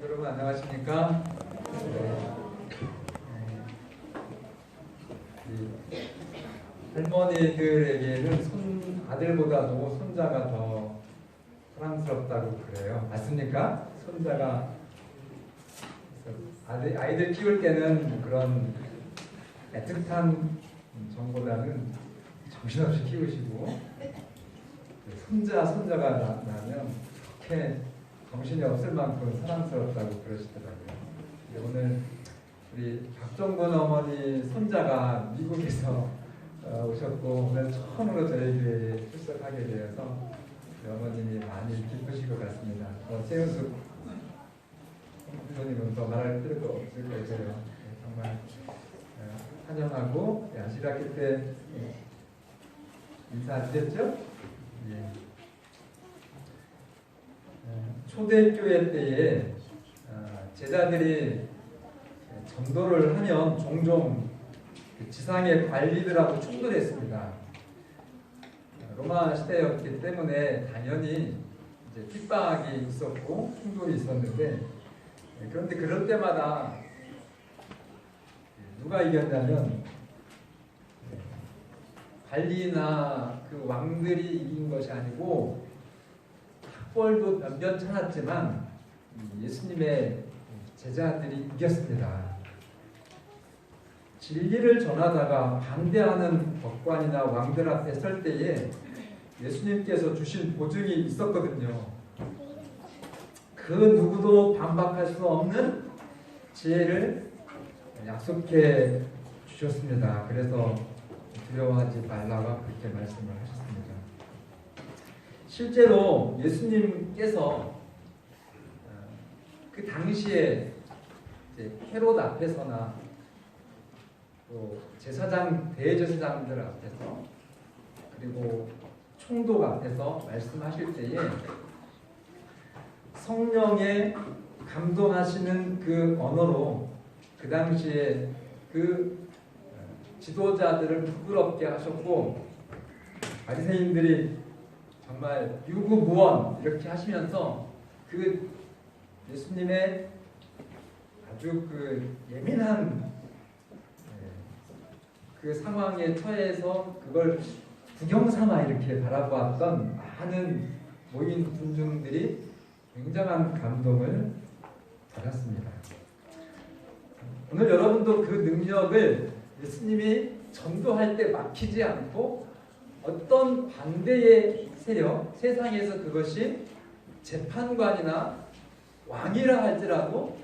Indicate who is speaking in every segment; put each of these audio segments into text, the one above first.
Speaker 1: 여러분 안녕하십니까? 할머니들에게는 아들보다도 손자가 더 사랑스럽다고 그래요. 맞습니까? 손자가 아이들 키울 때는 그런 애틋한 정보다는 정신없이 키우시고 손자가 나면 그렇게 정신이 없을 만큼 사랑스럽다고 그러시더라고요. 오늘 우리 박정근 어머니 손자가 미국에서 오셨고 오늘 처음으로 저희 교회에 출석하게 되어서 어머님이 많이 기쁘실 것 같습니다. 최은숙 부모님은 더 말할 필요가 없을 거예요. 정말 환영하고 아시라키 때 인사드렸죠? 예. 초대교회 때에 제자들이 전도를 하면 종종 지상의 관리들하고 충돌했습니다. 로마 시대였기 때문에 당연히 이제 핍박이 있었고 충돌이 있었는데 그런데 그럴 때마다 누가 이겼냐면 관리나 그 왕들이 이긴 것이 아니고 학벌도 몇몇 차았지만 예수님의 제자들이 이겼습니다. 진리를 전하다가 반대하는 법관이나 왕들 앞에 설 때에 예수님께서 주신 보증이 있었거든요. 그 누구도 반박할 수 없는 지혜를 약속해 주셨습니다. 그래서 두려워하지 말라고 그렇게 말씀을 하셨습니다. 실제로 예수님께서 그 당시에 헤롯 앞에서나 또 제사장 대제사장들 앞에서 그리고 총독 앞에서 말씀하실 때에 성령의 감동하시는 그 언어로 그 당시에 그 지도자들을 부끄럽게 하셨고 바리새인들이 정말 유구무원 이렇게 하시면서 그 예수님의 아주 그 예민한 그 상황에 처해서 그걸 구경삼아 이렇게 바라보았던 많은 모인 군중들이 굉장한 감동을 받았습니다. 오늘 여러분도 그 능력을 예수님이 전도할 때 막히지 않고 어떤 반대의 세력, 세상에서 그것이 재판관이나 왕이라 할지라도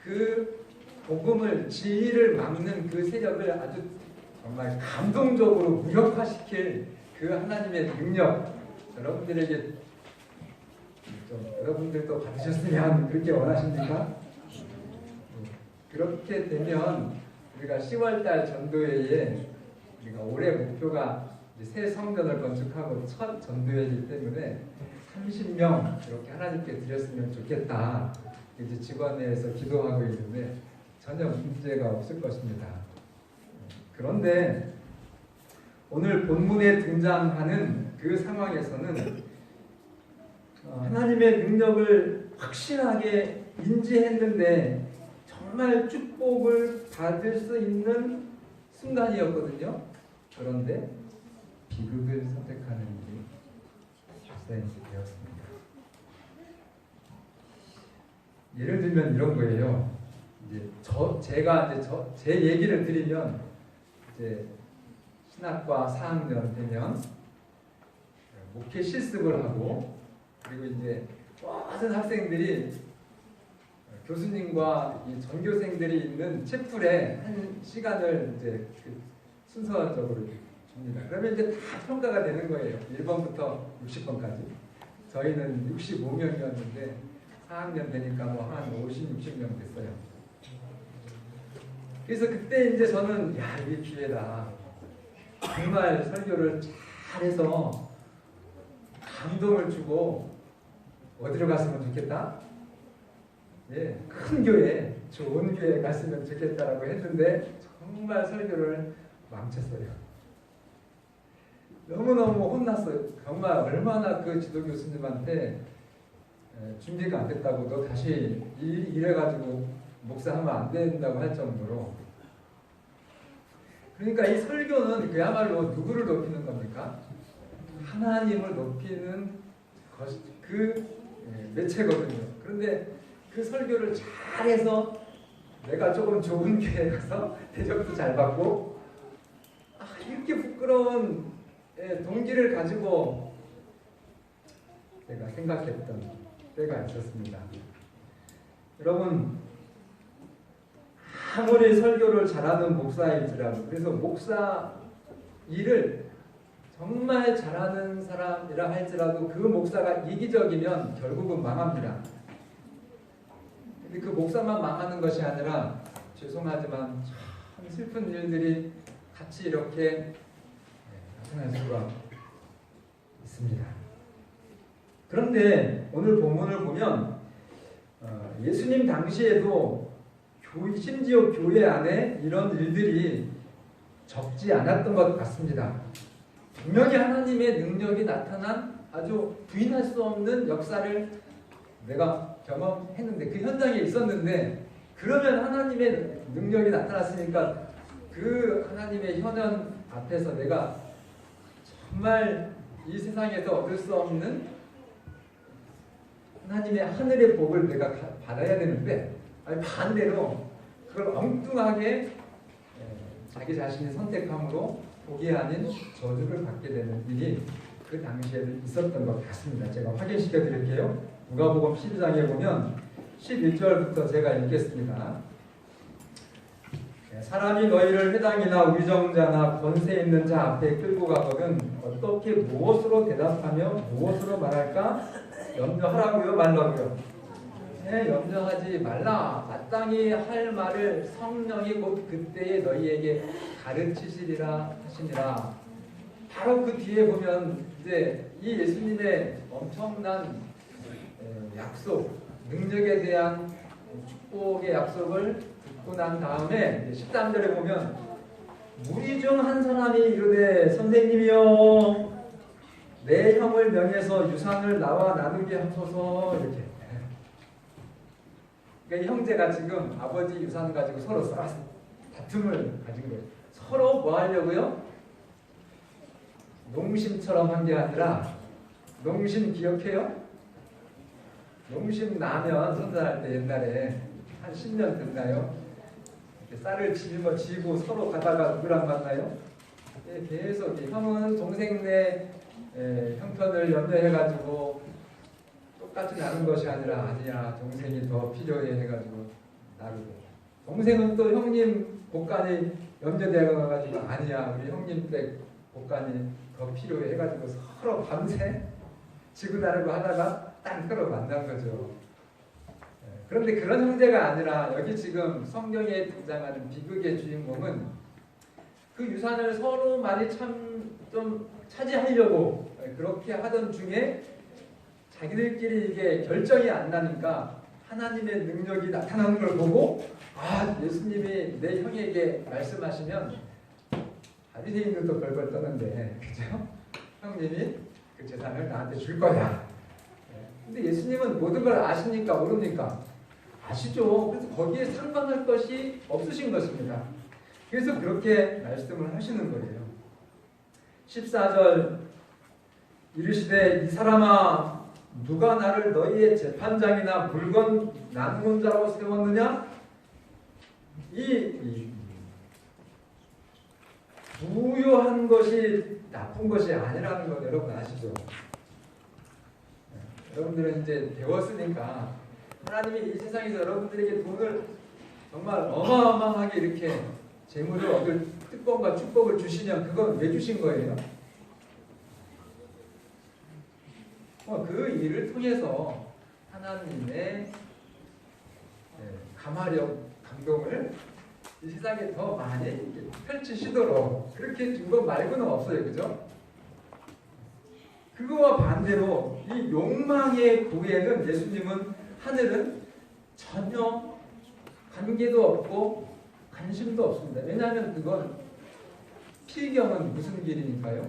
Speaker 1: 그 복음을, 진리를 막는 그 세력을 아주 정말 감동적으로 무력화시킬 그 하나님의 능력, 여러분들에게 좀 여러분들도 받으셨으면 그렇게 원하십니까? 그렇게 되면 우리가 10월달 전도회에 우리가 올해 목표가 새 성전을 건축하고 첫 전도회이기 때문에 30명 이렇게 하나님께 드렸으면 좋겠다. 이제 직원회에서 기도하고 있는데 전혀 문제가 없을 것입니다. 그런데 오늘 본문에 등장하는 그 상황에서는 하나님의 능력을 확실하게 인지했는데 정말 축복을 받을 수 있는 순간이었거든요. 그런데 비극을 선택하는 일이 발생되었습니다. 예를 들면 이런 거예요. 제 얘기를 드리면 이제 신학과 4학년 되면 목회 실습을 하고 그리고 이제 모든 학생들이 교수님과 이 전교생들이 있는 채플에 한 시간을 이제 그 순서적으로 줍니다. 그러면 이제 다 평가가 되는 거예요. 1번부터 60번까지. 저희는 65명이었는데 4학년 되니까 뭐 한 50, 60명 됐어요. 그래서 그때 이제 저는 이게 기회다. 정말 설교를 잘해서 감동을 주고 어디로 갔으면 좋겠다? 예, 큰 교회, 좋은 교회에 갔으면 좋겠다라고 했는데 정말 설교를 망쳤어요. 너무너무 혼났어요. 정말 얼마나 그 지도 교수님한테 준비가 안 됐다고 너 다시 이래가지고 목사하면 안 된다고 할 정도로. 그러니까 이 설교는 그야말로 누구를 높이는 겁니까? 하나님을 높이는 매체거든요. 그런데 그 설교를 잘해서 내가 조금 좋은 교회 가서 대접도 잘 받고 이렇게 부끄러운 동기를 가지고 제가 생각했던 때가 있었습니다. 여러분, 아무리 설교를 잘하는 목사일지라도, 그래서 목사 일을 정말 잘하는 사람이라 할지라도 그 목사가 이기적이면 결국은 망합니다. 근데 그 목사만 망하는 것이 아니라 죄송하지만 참 슬픈 일들이 같이 이렇게 나타날 수가 있습니다. 그런데 오늘 본문을 보면 예수님 당시에도 심지어 교회 안에 이런 일들이 적지 않았던 것 같습니다. 분명히 하나님의 능력이 나타난 아주 부인할 수 없는 역사를 내가 경험했는데, 그 현장에 있었는데, 그러면 하나님의 능력이 나타났으니까 그 하나님의 현현 앞에서 내가 정말 이 세상에서 얻을 수 없는 하나님의 하늘의 복을 내가 받아야 되는데, 아니 반대로 그걸 엉뚱하게 자기 자신이 선택함으로 복이 아닌 저주를 받게 되는 일이 그 당시에 있었던 것 같습니다. 제가 확인시켜 드릴게요. 누가복음 12장에 보면 11절부터 제가 읽겠습니다. 사람이 너희를 회당이나 위정자나 권세 있는 자 앞에 끌고 가거든 어떻게 무엇으로 대답하며 무엇으로 말할까 염려하라고요, 말라고요? 염려하지 말라. 마땅히 할 말을 성령이 곧 그때에 너희에게 가르치시리라 하시니라. 바로 그 뒤에 보면 이제 이 예수님의 엄청난 약속, 능력에 대한 축복의 약속을 듣고 난 다음에 13절에 보면 무리 중 한 사람이 이르되 선생님이여 내 형을 명해서 유산을 나와 나누게 하소서. 이렇게. 그러니까 형제가 지금 아버지 유산 가지고 서로 다툼을 가진 거예요. 서로 뭐 하려고요? 농심처럼 한 게 아니라, 농심 기억해요? 농심 나면 선전할 때 옛날에 한 10년 됐나요? 쌀을 짊어지고 서로 가다가 누구랑 만나요? 계속 형은 동생네 형편을 염려해가지고 똑같이 나눈 것이 아니라 아니야 동생이 더 필요해 해가지고 나누고, 동생은 또 형님 복간이 염려되어가지고 아니야 우리 형님 댁 복간이 더 필요해 해가지고 서로 밤새 지고 나르고 하다가 딱 서로 만난 거죠. 그런데 그런 형제가 아니라 여기 지금 성경에 등장하는 비극의 주인공은 그 유산을 서로 많이 좀 차지하려고 그렇게 하던 중에 자기들끼리 이게 결정이 안 나니까 하나님의 능력이 나타나는 걸 보고 예수님이 내 형에게 말씀하시면 바리새인들도 벌벌 떠는데 그죠? 형님이 그 재산을 나한테 줄 거야. 근데 예수님은 모든 걸 아십니까? 모릅니까? 아시죠. 그래서 거기에 상관할 것이 없으신 것입니다. 그래서 그렇게 말씀을 하시는 거예요. 14절 이르시되 이 사람아 누가 나를 너희의 재판장이나 물건 나누는 자로 세웠느냐? 이 부유한 것이 나쁜 것이 아니라는 것 여러분 아시죠? 여러분들은 이제 배웠으니까 하나님이 이 세상에서 여러분들에게 돈을 정말 어마어마하게 이렇게 재물을 얻을 특권과 축복을 주시면 그건 왜 주신 거예요? 그 일을 통해서 하나님의 감화력, 감동을 이 세상에 더 많이 펼치시도록 그렇게 준 것 말고는 없어요. 그죠? 그거와 반대로 이 욕망의 구애는 예수님은 하늘은 전혀 관계도 없고 관심도 없습니다. 왜냐하면 그건 필경은 무슨 길이니까요?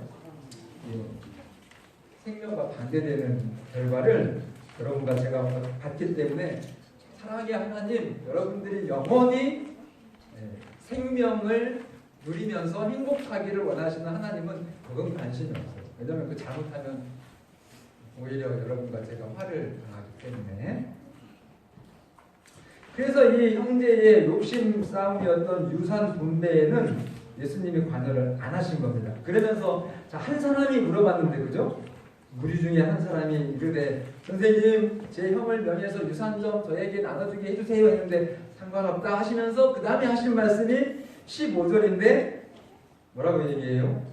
Speaker 1: 생명과 반대되는 결과를 여러분과 제가 받기 때문에 사랑의 하나님, 여러분들이 영원히 생명을 누리면서 행복하기를 원하시는 하나님은 그건 관심이 없어요. 왜냐하면 그 잘못하면 오히려 여러분과 제가 화를 당하기 때문에. 그래서 이 형제의 욕심 싸움이었던 유산 분배에는 예수님이 관여를 안 하신 겁니다. 그러면서 한 사람이 물어봤는데, 그죠? 무리 중에 한 사람이 이르되 선생님, 제 형을 명예해서 유산 좀 저에게 나눠주게 해주세요 했는데 상관없다 하시면서 그 다음에 하신 말씀이 15절인데 뭐라고 얘기해요?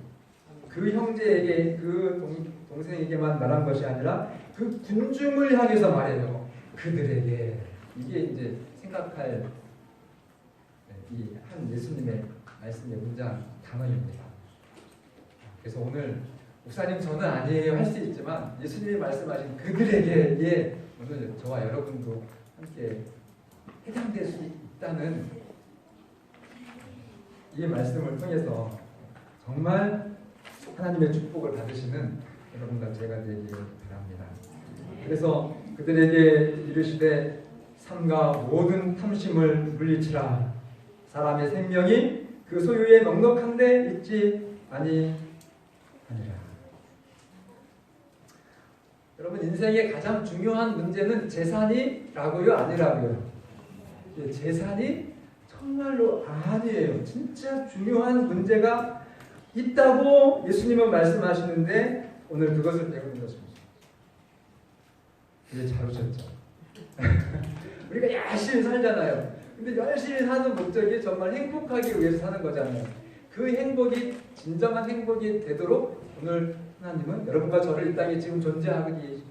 Speaker 1: 그 형제에게, 그 동생에게만 말한 것이 아니라 그 군중을 향해서 말해요. 그들에게. 이게 이제 생각할 이 한 예수님의 말씀의 문장 단어입니다. 그래서 오늘 목사님 저는 아니에요 할 수 있지만 예수님이 말씀하신 그들에게 오늘 저와 여러분도 함께 해당될 수 있다는 이 말씀을 통해서 정말 하나님의 축복을 받으시는 여러분과 제가 되기를 바랍니다. 그래서 그들에게 이르시되 삼가 모든 탐심을 물리치라. 사람의 생명이 그 소유에 넉넉한데 있지 아니하니라. 여러분, 인생의 가장 중요한 문제는 재산이라고요, 아니라고요? 재산이 정말로 아니에요. 진짜 중요한 문제가 있다고 예수님은 말씀하시는데 오늘 그것을 배우는 것입니다. 이제 잘 오셨죠? 우리가 열심히 살잖아요. 근데 열심히 사는 목적이 정말 행복하기 위해서 사는 거잖아요. 그 행복이 진정한 행복이 되도록 오늘 하나님은 여러분과 저를 이 땅에 지금 존재하게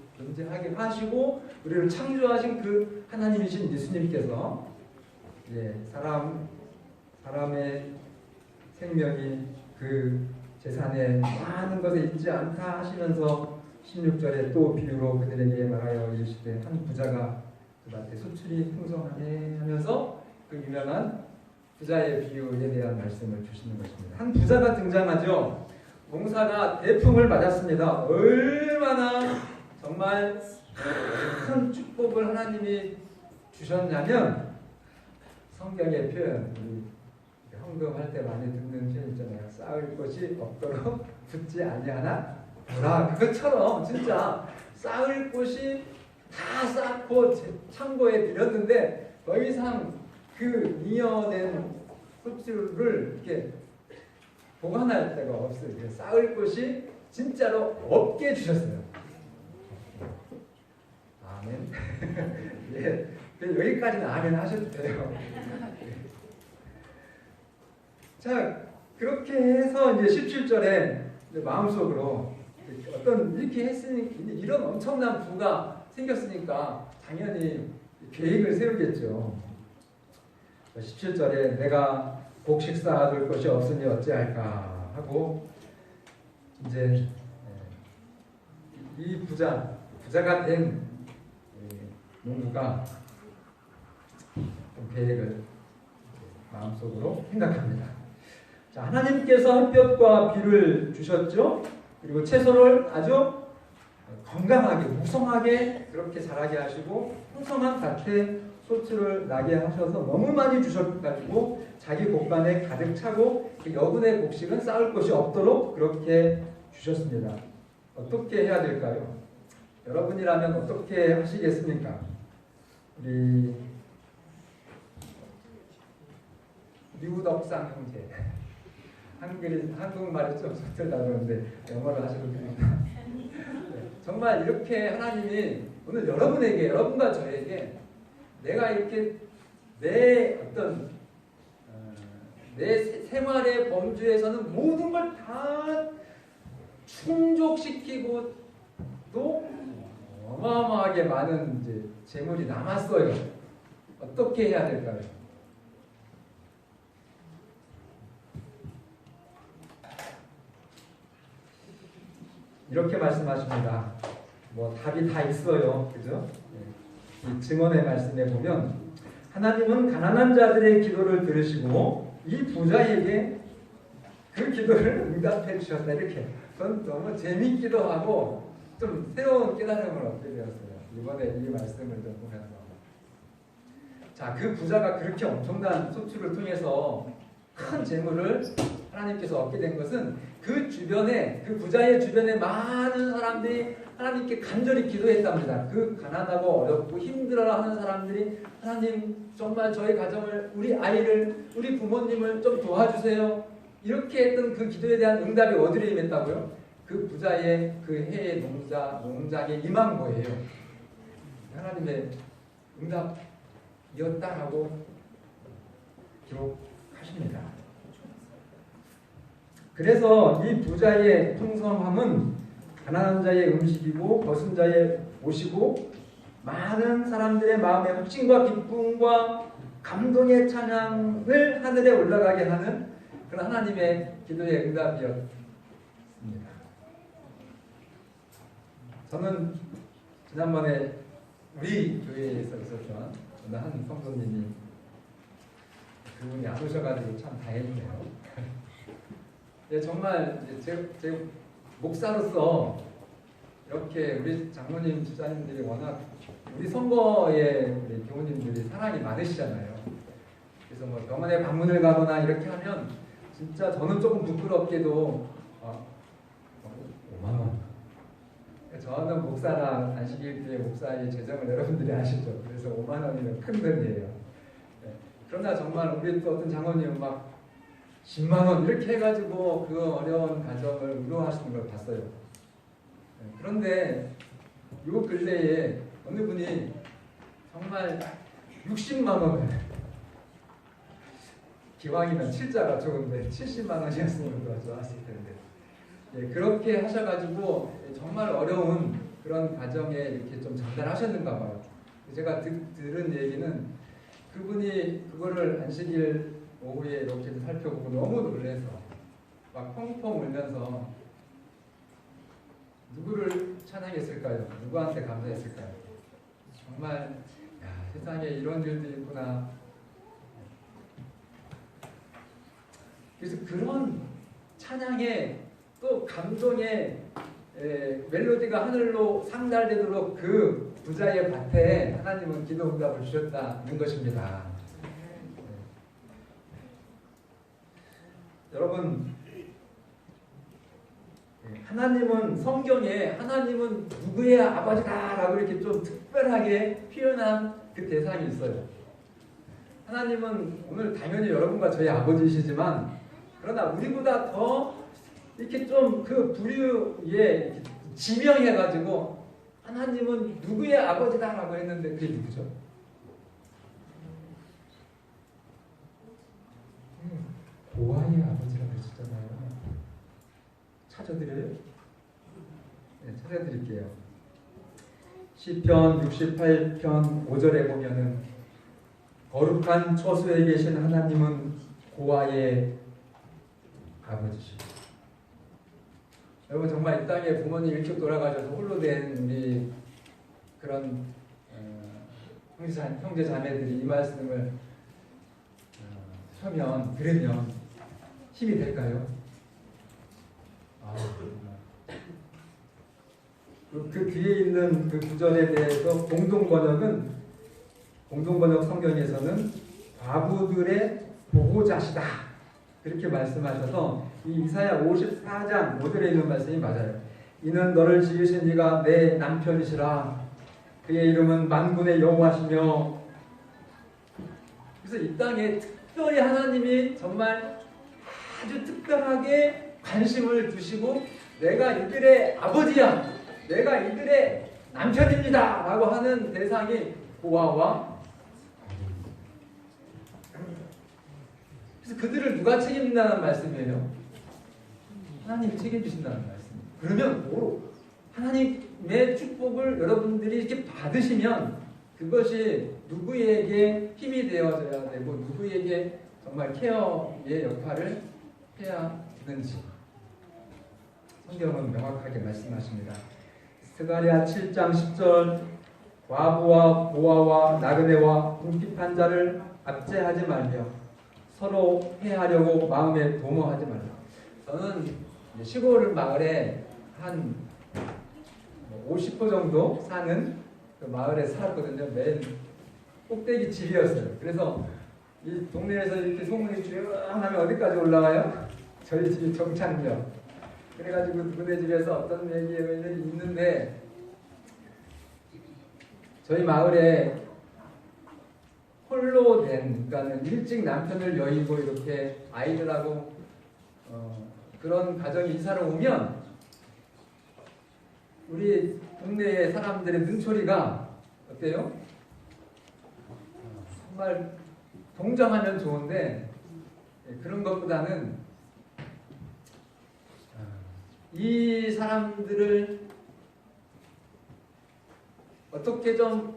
Speaker 1: 하시고 우리를 창조하신 그 하나님이신 예수님께서 사람의 생명이 그 재산에 많은 것에 있지 않다 하시면서 16절에 또 비유로 그들에게 말하여 이르시되 한 부자가 그 밭에 수출이 풍성하네 하면서 그 유명한 부자의 비유에 대한 말씀을 주시는 것입니다. 한 부자가 등장하죠. 농사가 대풍을 맞았습니다. 얼마나 정말 큰 축복을 하나님이 주셨냐면 성경의 표현, 우리 헌금할 때 많이 듣는 표현 있잖아요. 쌓을 것이 없도록 붙지 아니하나 보라. 그것처럼 진짜 쌓을 곳이 다 쌓고 창고에 들였는데 더 이상 그 잉여된 소출을 이렇게 보관할 데가 없어요. 쌓을 곳이 진짜로 없게 주셨어요. 아멘. 예, 여기까지는 아멘 하셔도 돼요. 자, 그렇게 해서 이제 17절에 이제 마음속으로 어떤 이렇게 했으니 이런 엄청난 부가 생겼으니까 당연히 계획을 세우겠죠. 17절에 내가 곡식 쌓아둘 것이 없으니 어찌할까 하고 이제 이 부자가 된 농부가 계획을 마음속으로 생각합니다. 자, 하나님께서 햇볕과 비를 주셨죠. 그리고 채소를 아주 건강하게 무성하게 그렇게 자라게 하시고 풍성한 밭에 소출을 나게 하셔서 너무 많이 주셔가지고 자기 곳간에 가득 차고 여분의 곡식은 쌓을 곳이 없도록 그렇게 주셨습니다. 어떻게 해야 될까요? 여러분이라면 어떻게 하시겠습니까? 우리 류덕상 형제, 한국말이 좀 서툴다 그러는데 영어로 하셔도 됩니다. 정말 이렇게 하나님이 오늘 여러분과 저에게 내가 이렇게 내 생활의 범주에서는 모든 걸 다 충족시키고 또 어마어마하게 많은 이제 재물이 남았어요. 어떻게 해야 될까요? 이렇게 말씀하십니다. 뭐 답이 다 있어요. 그죠? 이 증언의 말씀에 보면 하나님은 가난한 자들의 기도를 들으시고 이 부자에게 그 기도를 응답해 주셨다. 이렇게 전 너무 재밌기도 하고 좀 새로운 깨달음을 얻게 되었어요. 이번에 이 말씀을 좀 보면서. 자, 그 부자가 그렇게 엄청난 소출을 통해서 큰 재물을 하나님께서 얻게 된 것은 그 주변에, 그 부자의 주변에 많은 사람들이 하나님께 간절히 기도했답니다. 그 가난하고 어렵고 힘들어하는 사람들이 하나님 정말 저희 가정을, 우리 아이를, 우리 부모님을 좀 도와주세요. 이렇게 했던 그 기도에 대한 응답이 어디로 임했다고요? 그 부자의 그 해의 농장에 임한 거예요. 하나님의 응답이었다라고 기록하십니다. 그래서 이 부자의 풍성함은 가난한 자의 음식이고 벗은 자의 옷이고 많은 사람들의 마음에 확신과 기쁨과 감동의 찬양을 하늘에 올라가게 하는 그런 하나님의 기도의 응답이었습니다. 저는 지난번에 우리 교회에서 있었던 어느 한 성도님이 그분이 안 오셔가지고 참 다행이네요. 예, 정말 제 목사로서 이렇게 우리 장로님, 집사님들이 워낙 우리 선거에 우리 교우님들이 사랑이 많으시잖아요. 그래서 뭐 병원에 방문을 가거나 이렇게 하면 진짜 저는 조금 부끄럽게도 5만 원. 저는 목사랑 안식일교회 목사의 재정을 여러분들이 아시죠. 그래서 5만 원이면 큰 돈이에요. 네. 그러나 정말 우리 또 어떤 장로님은 막 10만 원 이렇게 해가지고 그 어려운 가정을 위로하시는 걸 봤어요. 네. 그런데 요 근래에 어느 분이 정말 60만 원을 기왕이면 7자가 좋은데 70만 원이었으면 더 좋았을 텐데 예, 그렇게 하셔가지고 정말 어려운 그런 가정에 이렇게 좀 전달하셨는가 봐요. 제가 들은 얘기는 그분이 그거를 안식일 오후에 이렇게 살펴보고 너무 놀래서 막 펑펑 울면서 누구를 찬양했을까요? 누구한테 감사했을까요? 정말 야, 세상에 이런 일도 있구나. 그래서 그런 찬양의 또 감동의 멜로디가 하늘로 상달되도록 그 부자의 밭에 하나님은 기도 응답을 주셨다는 것입니다. 여러분, 하나님은 성경에 하나님은 누구의 아버지다라고 이렇게 좀 특별하게 표현한 그 대상이 있어요. 하나님은 오늘 당연히 여러분과 저희 아버지이시지만 그러나 우리보다 더 이렇게 좀 그 부류에 지명해가지고 하나님은 누구의 아버지다라고 했는데 그게 누구죠? 고아의 아버지라고 했었잖아요. 찾아드려요? 네, 찾아드릴게요. 시편 68편 5절에 보면은 거룩한 처소에 계신 하나님은 고아의 아버지시죠. 여러분 정말 이 땅에 부모님 일찍 돌아가셔서 홀로 된 우리 그런 형제 자매들이 이 말씀을 들으면 힘이 될까요? 그 뒤에 있는 그 구절에 대해서 공동번역 성경에서는 과부들의 보호자시다 그렇게 말씀하셔서 이 이사야 54장 5절에 있는 말씀이 맞아요. 이는 너를 지으신 이가 내 남편이시라. 그의 이름은 만군의 여호와시며. 그래서 이 땅에 특별히 하나님이 정말 아주 특별하게 관심을 두시고 내가 이들의 아버지야, 내가 이들의 남편입니다 라고 하는 대상이 고아와 그래서 그들을 누가 책임진다는 말씀이에요? 하나님이 책임지신다는 말씀. 그러면 뭐로? 하나님의 축복을 여러분들이 이렇게 받으시면 그것이 누구에게 힘이 되어져야 되고 누구에게 정말 케어의 역할을 해야 되는지 성경은 명확하게 말씀하십니다. 스가랴 7장 10절 과부와 고아와 나그네와 궁핍한 자를 압제하지 말며 서로 해하려고 마음에 도모하지 말라. 저는 시골 마을에 한 50호 정도 사는 그 마을에 살았거든요. 맨 꼭대기 집이었어요. 그래서 이 동네에서 이렇게 소문이 쭉 하면 어디까지 올라가요? 저희 집이 정창역. 그래가지고 누구네 집에서 어떤 얘기가 있는데 저희 마을에 홀로 된, 그러니까 일찍 남편을 여의고 이렇게 아이들하고 그런 가정이 이사를 오면 우리 동네의 사람들의 눈초리가 어때요? 정말 동정하면 좋은데 그런 것보다는 이 사람들을 어떻게 좀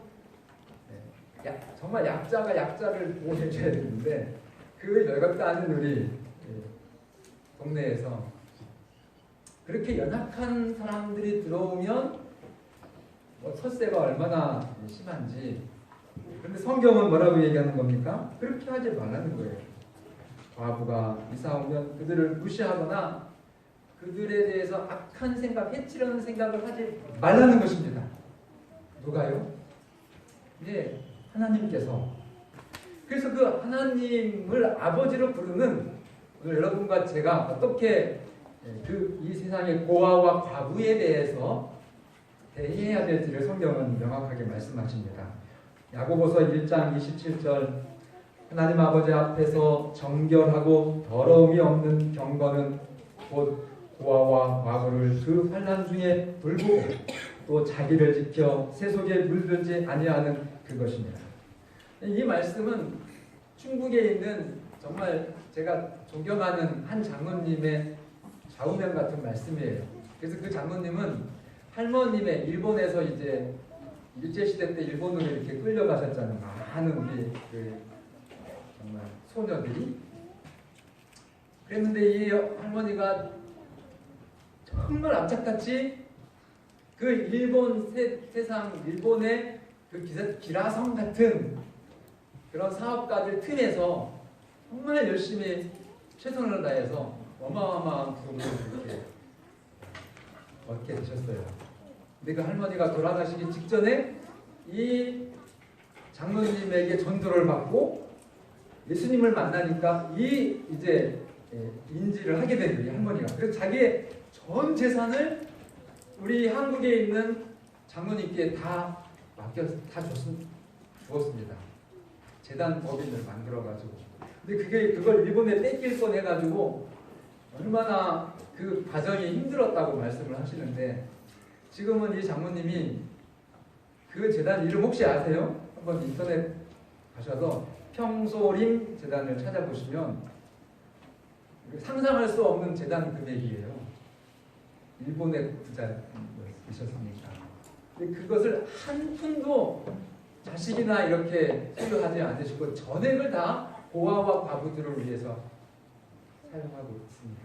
Speaker 1: 정말 약자가 약자를 보호해줘야 되는데 그걸 열겁도 않은 우리 동네에서 그렇게 연약한 사람들이 들어오면 텃세가 얼마나 심한지. 그런데 성경은 뭐라고 얘기하는 겁니까? 그렇게 하지 말라는 거예요. 과부가 이사 오면 그들을 무시하거나 그들에 대해서 악한 생각, 해치려는 생각을 하지 말라는 것입니다. 누가요? 예, 하나님께서. 그래서 그 하나님을 아버지로 부르는 오늘 여러분과 제가 어떻게 이 세상의 고아와 과부에 대해서 대해야 될지를 성경은 명확하게 말씀하십니다. 야고보서 1장 27절 하나님 아버지 앞에서 정결하고 더러움이 없는 경건은 곧 고아와 과부를 그 환난 중에 돌보고 또 자기를 지켜 새 속에 물들지 아니하는 그것입니다. 이 말씀은 충북에 있는 정말 제가 존경하는 한 장로님의 좌우명 같은 말씀이에요. 그래서 그 장로님은 할머님의 일본에서 이제 일제시대 때 일본으로 이렇게 끌려가셨잖아요. 많은 우리 정말 소녀들이. 그랬는데 이 할머니가 정말 악착같이 그 일본 세상 일본의 그 기라성 같은 그런 사업가들 틈에서 정말 열심히 최선을 다해서 어마어마한 부를 이렇게 얻게 되셨어요. 근데 그 할머니가 돌아가시기 직전에 이 장로님에게 전도를 받고 예수님을 만나니까 이제 인지를 하게 된 거예요, 할머니가. 그래서 자기의 전 재산을 우리 한국에 있는 장로님께 다 주었습니다. 재단 법인을 만들어가지고. 근데 그걸 일본에 뺏길 뻔 해가지고 얼마나 그 과정이 힘들었다고 말씀을 하시는데 지금은 이 장모님이 그 재단 이름 혹시 아세요? 한번 인터넷 가셔서 평소림 재단을 찾아보시면 상상할 수 없는 재단 금액이에요. 일본의 부자이셨으니까. 근데 그것을 한 푼도 자식이나 이렇게 소유하지 않으시고 전액을 다 고아와 과부들을 위해서 사용하고 있습니다.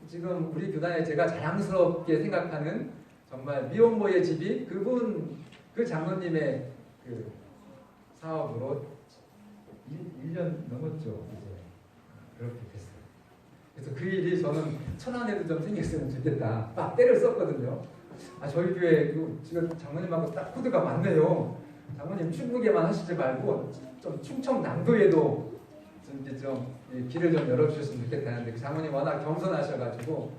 Speaker 1: 지금 우리 교단에 제가 자랑스럽게 생각하는 정말 미혼모의 집이 그 장로님의 그 사업으로 1년 넘었죠. 이제 그렇게 됐어요. 그래서 그 일이 저는 천안에도 좀 생겼으면 좋겠다. 막 때를 썼거든요. 저희 교회 지금 장로님하고 딱 코드가 맞네요. 장로님 충북에만 하시지 말고 좀 충청남도에도 좀 길을 좀 열어주셨으면 좋겠다는데 그 장로님 워낙 겸손하셔가지고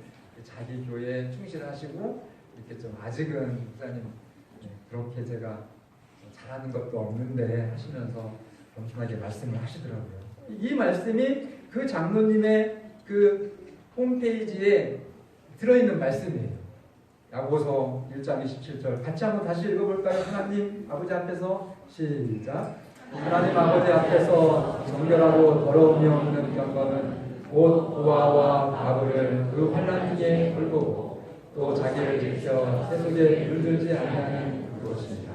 Speaker 1: 자기 교회에 충실하시고 이렇게 좀 아직은 목사님 그렇게 제가 잘하는 것도 없는데 하시면서 겸손하게 말씀을 하시더라고요. 이 말씀이 그 장로님의 그 홈페이지에 들어있는 말씀이에요. 야고보서 1장 27절 같이 한번 다시 읽어볼까요? 하나님 아버지 앞에서 시작. 하나님 아버지 앞에서 정결하고 더러움이 없는 경건은 곧 고아와 과부를 그 환난 중에 돌보고 또 자기를 지켜 새 속에 물들지 아니하는 그것입니다.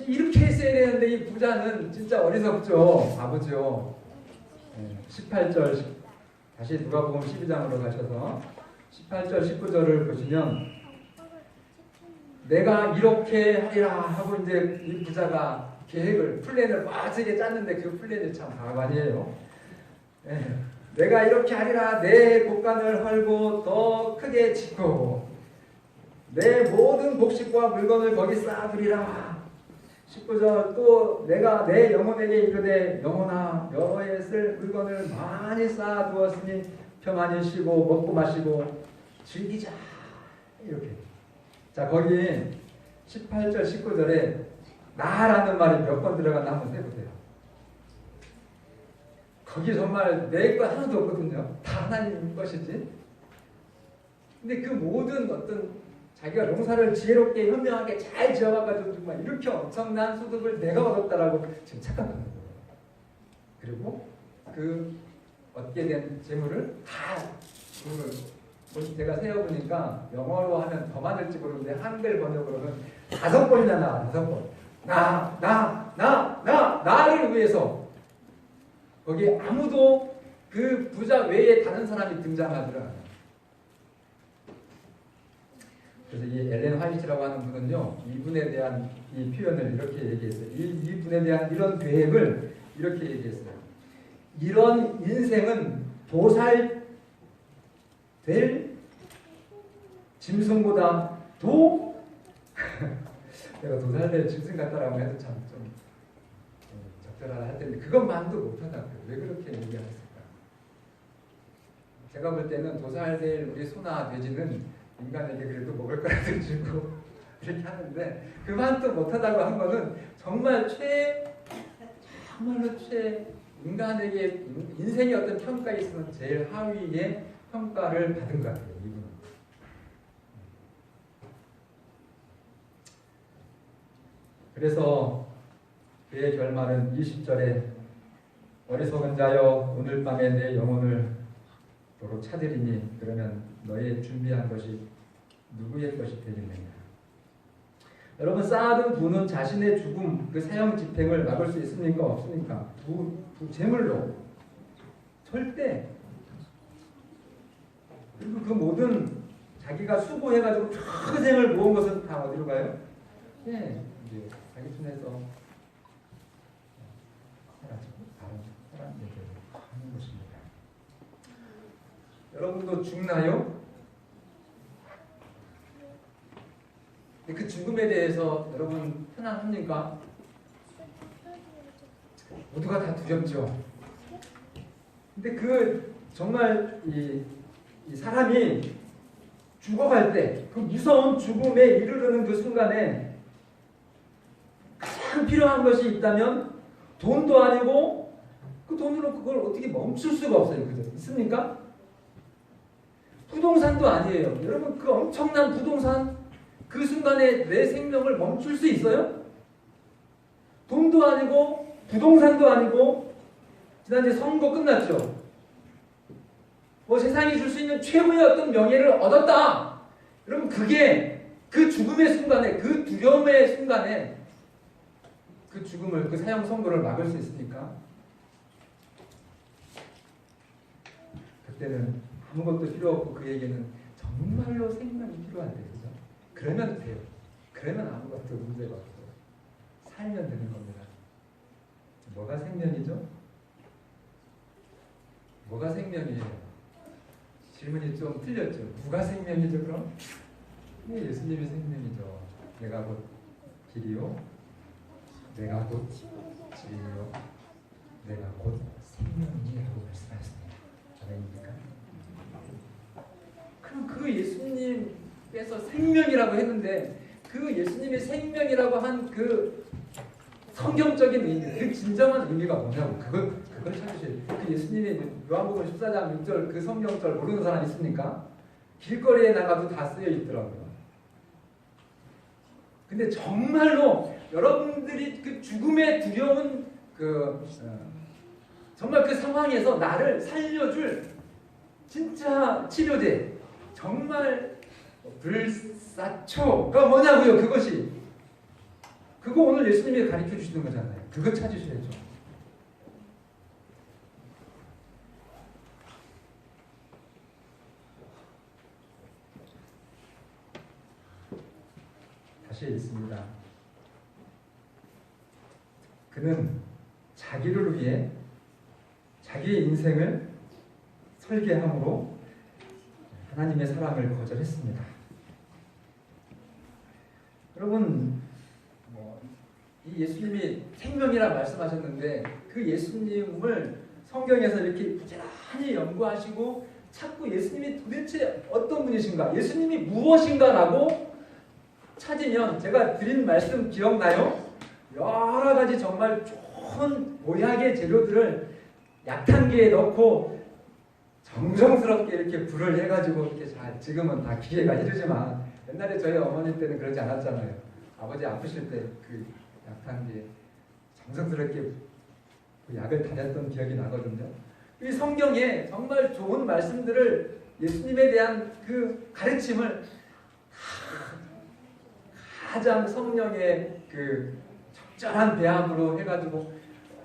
Speaker 1: 이렇게 했어야 되는데 이 부자는 진짜 어리석죠. 바보죠. 18절 다시 누가복음 12장으로 가셔서 18절 19절을 보시면 내가 이렇게 하리라 하고 이제 이 부자가 플랜을 빠지게 짰는데 그 플랜이 참 가관이에요. 내가 이렇게 하리라 내 곡간을 헐고 더 크게 짓고 내 모든 곡식과 물건을 거기 쌓아두리라. 19절 또 내가 내 영혼에게 이르되 영혼아 여호와의 쓸 물건을 많이 쌓아두었으니 평안히 쉬고 먹고 마시고 즐기자. 이렇게. 자 거기 18절 19절에 나라는 말이 몇 번 들어갔나 한번 해보세요. 거기 정말 내 것 하나도 없거든요. 다 하나님 것이지. 근데 그 모든 어떤 자기가 농사를 지혜롭게 현명하게 잘 지어가지고 정말 이렇게 엄청난 소득을 내가 얻었다라고 지금 착각하는 거예요. 그리고 그 얻게 된 재물을 다 제가 세어보니까 영어로 하면 더 많을지 모르는데 한글 번역으로는 5번이나 나와. 5번. 나를 위해서. 거기 아무도 그 부자 외에 다른 사람이 등장하더라. 그래서 이 엘렌 화이트라고 하는 분은요, 이분에 대한 이 표현을 이렇게 얘기했어요. 이분에 대한 이런 계획을 이렇게 얘기했어요. 이런 인생은 도살될 짐승보다 도 내가 도살될 짐승 같다라고 해도 참 좀 적절하다 할 텐데 그것만도 못하다고요. 왜 그렇게 얘기하셨을까? 제가 볼 때는 도살될 우리 소나 돼지는 인간에게 그래도 먹을 거라도 주고 이렇게 하는데 그만도 못하다고 한 거는 정말로 인간에게 인생의 어떤 평가에 있어서 제일 하위의 평가를 받은 것 같아요. 이분은. 그래서 그의 결말은 20절에 어리석은 자여 오늘 밤에 내 영혼을 도로 찾으리니 그러면 너의 준비한 것이 누구의 것이 되겠느냐. 여러분 쌓아둔 부는 자신의 죽음 그 사형 집행을 막을 수 있습니까? 없습니까? 재물로 절대. 그리고 그 모든 자기가 수고해가지고 평생을 모은 것은 다 어디로 가요? 네, 이제 자기 손에서 사라지고 다른 사람에게 하는 것입니다. 여러분도 죽나요? 그 죽음에 대해서 여러분 편안합니까? 모두가 다 두렵죠. 근데 그 정말 이 사람이 죽어갈 때 그 무서운 죽음에 이르르는 그 순간에 가장 필요한 것이 있다면 돈도 아니고 그 돈으로 그걸 어떻게 멈출 수가 없어요. 그죠? 있습니까? 부동산도 아니에요. 여러분 그 엄청난 부동산 그 순간에 내 생명을 멈출 수 있어요? 돈도 아니고 부동산도 아니고 지난주에 선거 끝났죠. 뭐 세상이 줄 수 있는 최고의 어떤 명예를 얻었다. 여러분 그게 그 죽음의 순간에 그 두려움의 순간에 그 죽음을 그 사형 선고를 막을 수 있습니까? 그때는 아무것도 필요 없고 그에게는 정말로 생명이 필요한데 그죠? 그러면 돼요. 그러면 아무것도 문제가 없어요. 살면 되는 겁니다. 뭐가 생명이죠? 뭐가 생명이에요? 질문이 좀 틀렸죠. 누가 생명이죠 그럼? 네, 예수님이 생명이죠. 내가 곧 길이요. 내가 곧 진리요. 내가 곧 생명이라고 말씀하셨습니다. 아멘입니까? 그럼 그 예수님께서 생명이라고 했는데 그 예수님의 생명이라고 한 그 성경적인 의미, 그 진정한 의미가 뭐냐고 그걸 찾으셔야 돼요. 그 예수님의 요한복음 14장 6절 그 성경절 모르는 사람 있습니까? 길거리에 나가도 다 쓰여 있더라고요. 근데 정말로 여러분들이 그 죽음의 두려운 정말 그 상황에서 나를 살려줄 진짜 치료제 정말 불사초가 뭐냐고요. 그것이 그거 오늘 예수님이 가르쳐 주시는 거잖아요. 그거 찾으셔야죠. 다시 읽습니다. 그는 자기를 위해 자기의 인생을 설계함으로 하나님의 사랑을 거절했습니다. 여러분 이 예수님이 생명이라 말씀하셨는데 그 예수님을 성경에서 이렇게 부지런히 연구하시고 자꾸 예수님이 도대체 어떤 분이신가, 예수님이 무엇인가라고 찾으면, 제가 드린 말씀 기억나요? 여러 가지 정말 좋은 보약의 재료들을 약탕기에 넣고 정성스럽게 이렇게 불을 해가지고 이렇게 잘, 지금은 다 기계가 이르지만 옛날에 저희 어머니 때는 그러지 않았잖아요. 아버지 아프실 때 그 약탕기에 정성스럽게 그 약을 다렸던 기억이 나거든요. 이 성경에 정말 좋은 말씀들을, 예수님에 대한 그 가르침을 가장 성령의 그 적절한 배합으로 해가지고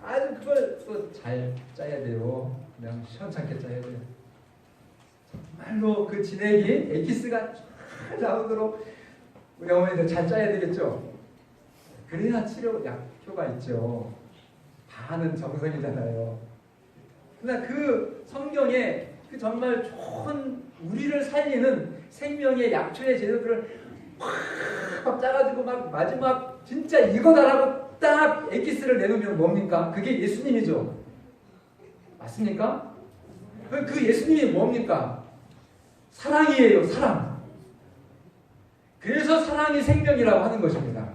Speaker 1: 아주 그걸 또 잘 짜야 돼요. 그냥 시원찮게 짜야 돼요. 정말로 그 진액이 에키스가 잘 나오도록 우리 어머니들 잘 짜야 되겠죠. 그래야 치료 약효가 있죠. 다 하는 정성이잖아요. 그러나 그 성경에 그 정말 좋은 우리를 살리는 생명의 약초의 재료들을 막 짜가지고 막 마지막 진짜 이거다라고 딱 에키스를 내놓으면 뭡니까? 그게 예수님이죠. 맞습니까? 그 예수님이 뭡니까? 사랑이에요. 사랑. 그래서 사랑이 생명이라고 하는 것입니다.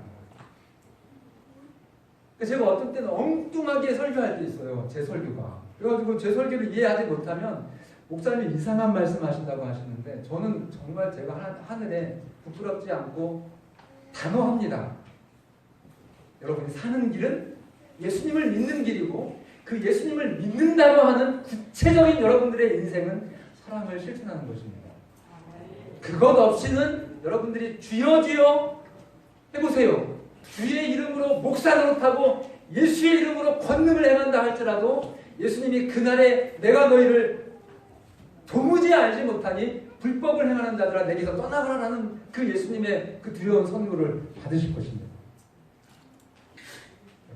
Speaker 1: 제가 어떤 때는 엉뚱하게 설교할 때 있어요. 제 설교가. 그래가지고 제 설교를 이해하지 못하면 목사님이 이상한 말씀하신다고 하시는데, 저는 정말 제가 하늘에 부끄럽지 않고 단호합니다. 여러분이 사는 길은 예수님을 믿는 길이고, 그 예수님을 믿는다고 하는 구체적인 여러분들의 인생은 사랑을 실천하는 것입니다. 그것 없이는 여러분들이 주여 주여 해보세요. 주의 이름으로 목사 노릇하고 예수의 이름으로 권능을 행한다 할지라도 예수님이 그날에 내가 너희를 도무지 알지 못하니 불법을 행하는 자들아 내게서 떠나가라는 그 예수님의 그 두려운 선고를 받으실 것입니다.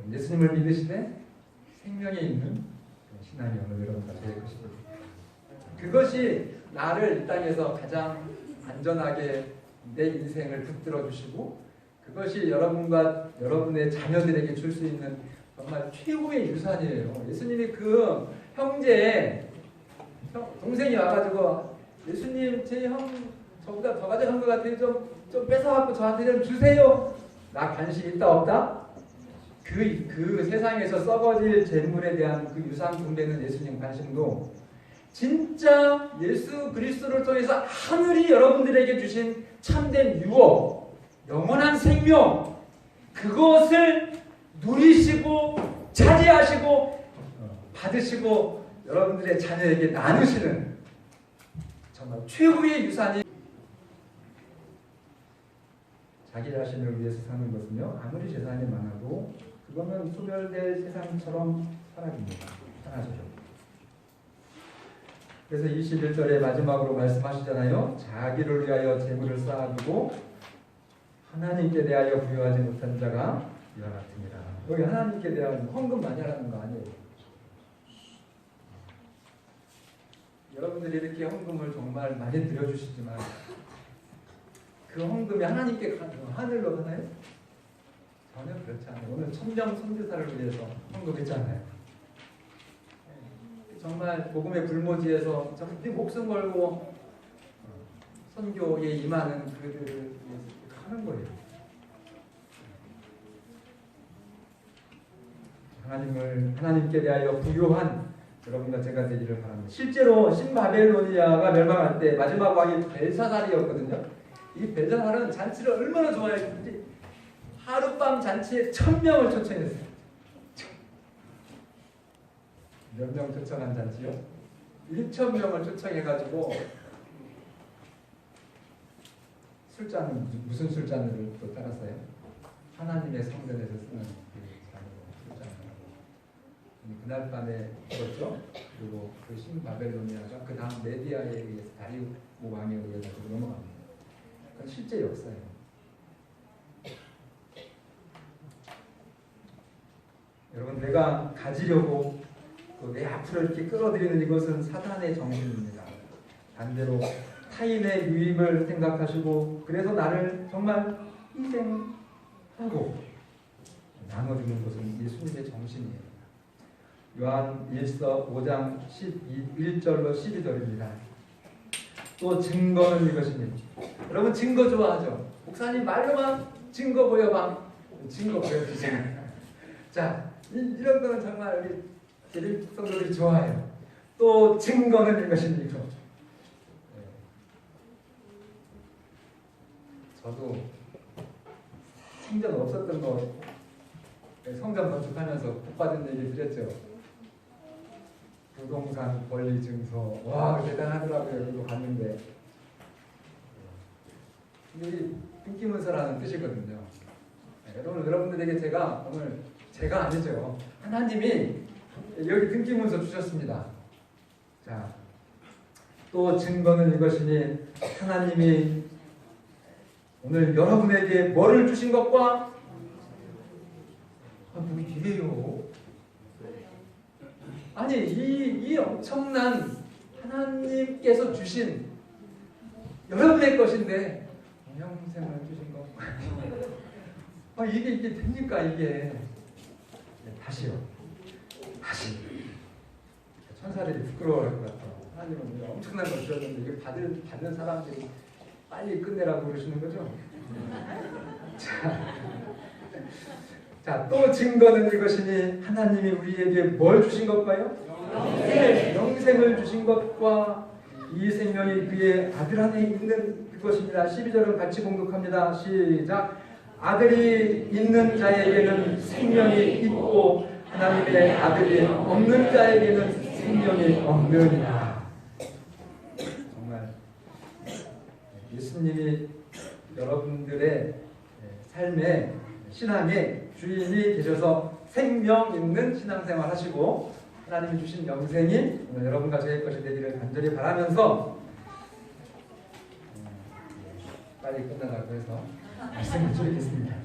Speaker 1: 예수님을 믿으시되 생명에 있는 신앙이 오늘 여러분과 될 것입니다. 그것이 나를 이 땅에서 가장 안전하게 내 인생을 붙들어 주시고, 그것이 여러분과 여러분의 자녀들에게 줄 수 있는 정말 최고의 유산이에요. 예수님이 그 형제, 동생이 와가지고 예수님 제 형 저보다 더 가져간 것 같아요. 좀 뺏어갖고 저한테 좀 주세요. 나 관심 있다 없다? 그 세상에서 썩어질 재물에 대한 그 유산 분배는 예수님 관심도, 진짜 예수 그리스도를 통해서 하늘이 여러분들에게 주신 참된 유업, 영원한 생명, 그것을 누리시고 차지하시고 받으시고 여러분들의 자녀에게 나누시는 정말 최고의 유산이, 자기 자신을 위해서 사는 것은요, 아무리 재산이 많아도 그거는 소멸될 세상처럼 사라집니다. 하나죠. 그래서 21절에 마지막으로 말씀하시잖아요. 자기를 위하여 재물을 쌓아두고 하나님께 대하여 부여하지 못한 자가 이와 같으니라. 여기 하나님께 대하여 헌금 많이 하라는 거 아니에요. 여러분들이 이렇게 헌금을 정말 많이 드려주시지만 그 헌금이 하나님께 하늘로 가나요? 전혀 그렇지 않아요. 오늘 천명 선교사를 위해서 헌금했잖아요. 정말 복음의 불모지에서 정말 목숨 걸고 선교에 임하는 그들을 하는 거예요. 하나님께 대하여 부요한 여러분과 제가 되기를 바랍니다. 실제로 신바벨로니아가 멸망할 때 마지막 왕이 벨사살이었거든요. 이 벨사살은 잔치를 얼마나 좋아했는지 하룻밤 잔치에 1000명을 초청했어요. 몇 명 초청한 잔치요? 1000명을 초청해가지고 술잔은 무슨 술잔을 또 따랐어요? 하나님의 성전에서 쓰는 그 잔으로 술잔을 그날 밤에 죽었죠. 그리고 그 신바벨로니아가 그 다음 메디아에 의해서 다리우 왕에 의해서 넘어갑니다. 그건 실제 역사예요. 여러분, 내가 가지려고 내 앞으로 이렇게 끌어들이는 이것은 사탄의 정신입니다. 반대로 타인의 유익을 생각하시고 그래서 나를 정말 희생하고 나눠주는 것은 예수님의 정신이에요. 요한 1서 5장 1절로 12절입니다. 또 증거는 이것이니. 여러분 증거 좋아하죠? 목사님 말로만 증거 보여봐. 증거 보여주세요. 자, 이런 거는 정말 우리 예비 성도들이 좋아해요. 또 증거는 이것이니. 저도 생전 없었던 거 성전 건축하면서 복받은 얘기 드렸죠. 부동산 권리 증서. 와, 대단하더라고요. 이거 봤는데. 이 등기문서라는 뜻이거든요. 여러분들에게 제가 오늘 제가 아니죠. 하나님이 여기 등기문서 주셨습니다. 자, 또 증거는 이것이니 하나님이 오늘 여러분에게 뭐를 주신 것과 뭐이래요? 아니 이 엄청난 하나님께서 주신 여러분의 것인데 영생을 주신 거. 이게 됩니까 이게? 다시 천사들이 부끄러워할 것 같아요. 하나님은 엄청난 걸 주셨는데 이게 받는 사람들이 빨리 끝내라고 그러시는 거죠? 자, 또 증거는 이것이니 하나님이 우리에게 뭘 주신 것과요? 영생을 주신 것과 이 생명이 그의 아들 안에 있는 것입니다. 12절은 같이 공독합니다. 시작. 아들이 있는 자에게는 생명이 있고 하나님의 아들이 없는 자에게는 생명이 없느니라. 정말 예수님이 여러분들의 삶의 신앙의 주인이 되셔서 생명 있는 신앙생활 하시고 하나님이 주신 영생이 오늘 여러분과 저의 것이 되기를 간절히 바라면서 빨리 끝나라고 해서 말씀을 드리겠습니다.